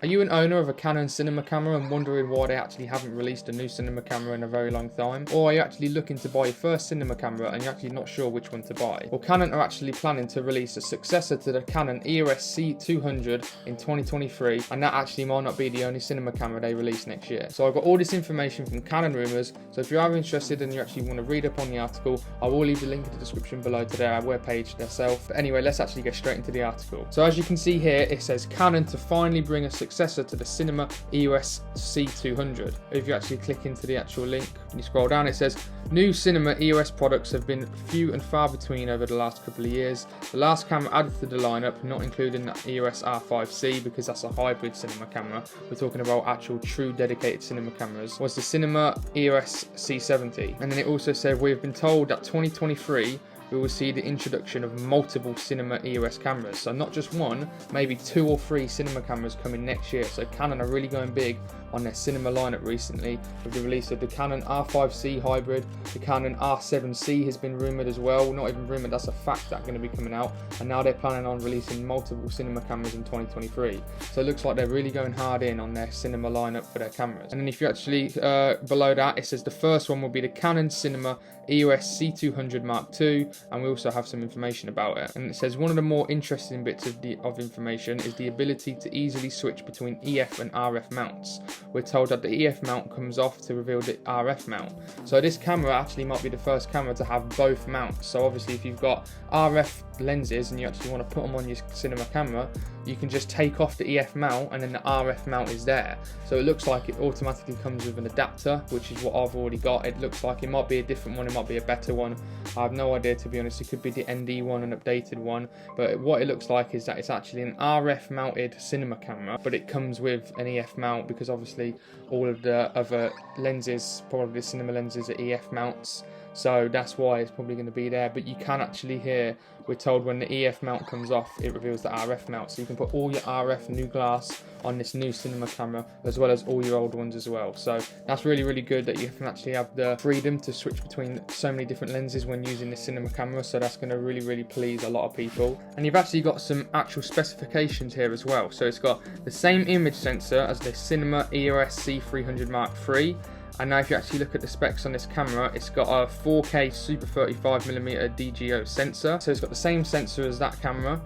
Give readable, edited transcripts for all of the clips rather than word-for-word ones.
Are you an owner of a Canon cinema camera and wondering why they actually haven't released a new cinema camera in a very long time? Or are you actually looking to buy your first cinema camera and you're actually not sure which one to buy? Well, Canon are actually planning to release a successor to the Canon EOS C200 in 2023, and that actually might not be the only cinema camera they release next year. So I've got all this information from Canon Rumors, so if you are interested and you actually want to read up on the article, I will leave the link in the description below to their webpage themselves. But anyway, let's actually get straight into the article. So as you can see here, it says Canon to finally bring a successor to the Cinema EOS C200. If you actually click into the actual link and you scroll down, it says new cinema EOS products have been few and far between over the last couple of years. The last camera added to the lineup, not including the EOS R5C because that's a hybrid cinema camera, we're talking about actual true dedicated cinema cameras, was the Cinema EOS C70. And then it also said we have been told that 2023 we will see the introduction of multiple cinema EOS cameras. So not just one, maybe 2 or 3 cinema cameras coming next year. So Canon are really going big on their cinema lineup recently with the release of the Canon R5C hybrid. The Canon R7C has been rumoured as well. Not even rumoured, that's a fact that's going to be coming out. And now they're planning on releasing multiple cinema cameras in 2023. So it looks like they're really going hard in on their cinema lineup for their cameras. And then if you actually, below that, it says the first one will be the Canon Cinema EOS C200 Mark II, and we also have some information about it. And it says one of the more interesting bits of information is the ability to easily switch between EF and RF mounts. We're told that the EF mount comes off to reveal the RF mount. So this camera actually might be the first camera to have both mounts. So obviously if you've got RF lenses and you actually want to put them on your cinema camera, you can just take off the EF mount and then the RF mount is there. So it looks like it automatically comes with an adapter, which is what I've already got. It looks like it might be a different one, it might be a better one. I have no idea, to be honest. It could be the ND one, an updated one, but what it looks like is that it's actually an RF mounted cinema camera, but it comes with an EF mount because obviously all of the other lenses, probably the cinema lenses, are EF mounts. So that's why it's probably going to be there. But you can actually hear, we're told when the EF mount comes off, it reveals the RF mount. So you can put all your RF new glass on this new cinema camera, as well as all your old ones as well. So that's really, really good that you can actually have the freedom to switch between so many different lenses when using this cinema camera. So that's going to really, really please a lot of people. And you've actually got some actual specifications here as well. So it's got the same image sensor as the Cinema EOS C200 Mark III. And now if you actually look at the specs on this camera, it's got a 4K Super 35mm DGO sensor. So it's got the same sensor as that camera.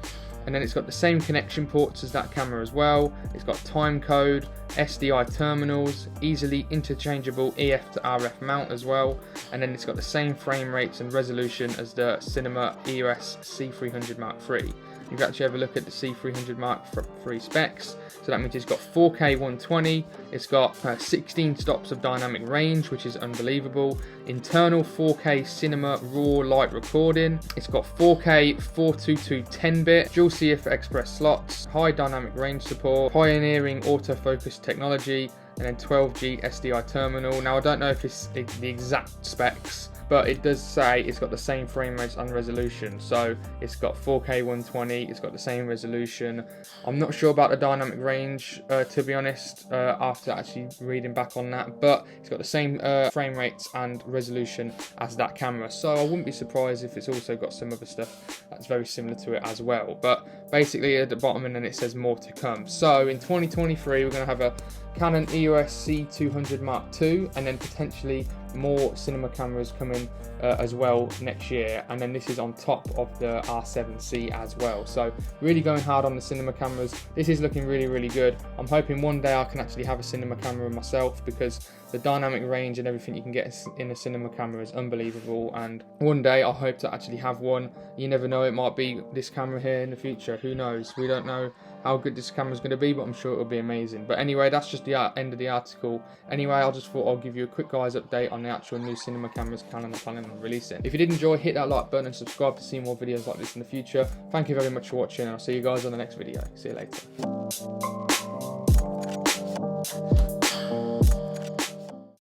And then it's got the same connection ports as that camera as well. It's got time code, SDI terminals, easily interchangeable EF to RF mount as well. And then it's got the same frame rates and resolution as the Cinema EOS C200 Mark III. You can actually have a look at the C200 Mark III specs. So that means it's got 4K 120, it's got 16 stops of dynamic range, which is unbelievable. Internal 4K cinema raw light recording. It's got 4K 422 10-bit, dual CF express slots, high dynamic range support, pioneering autofocus technology, and then 12G SDI terminal. Now I don't know if it's the exact specs, but it does say it's got the same frame rates and resolution. So it's got 4K 120, it's got the same resolution. I'm not sure about the dynamic range, to be honest, after actually reading back on that, but it's got the same frame rates and resolution as that camera. So I wouldn't be surprised if it's also got some other stuff that's very similar to it as well. But basically at the bottom, and then it says more to come. So in 2023, we're going to have a Canon EOS C200 Mark II, and then potentially more cinema cameras coming as well next year. And then this is on top of the R7C as well. So really going hard on the cinema cameras. This is looking really, really good. I'm hoping one day I can actually have a cinema camera myself, because the dynamic range and everything you can get in a cinema camera is unbelievable. And one day I hope to actually have one. You never know, it might be this camera here in the future. Who knows? We don't know how good this camera is going to be, but I'm sure it'll be amazing. But anyway, that's just the end of the article. Anyway, I just thought I'll give you a quick guys update on the actual new cinema cameras Canon are planning on releasing. If you did enjoy, hit that like button and subscribe to see more videos like this in the future. Thank you very much for watching, and I'll see you guys on the next video. See you later.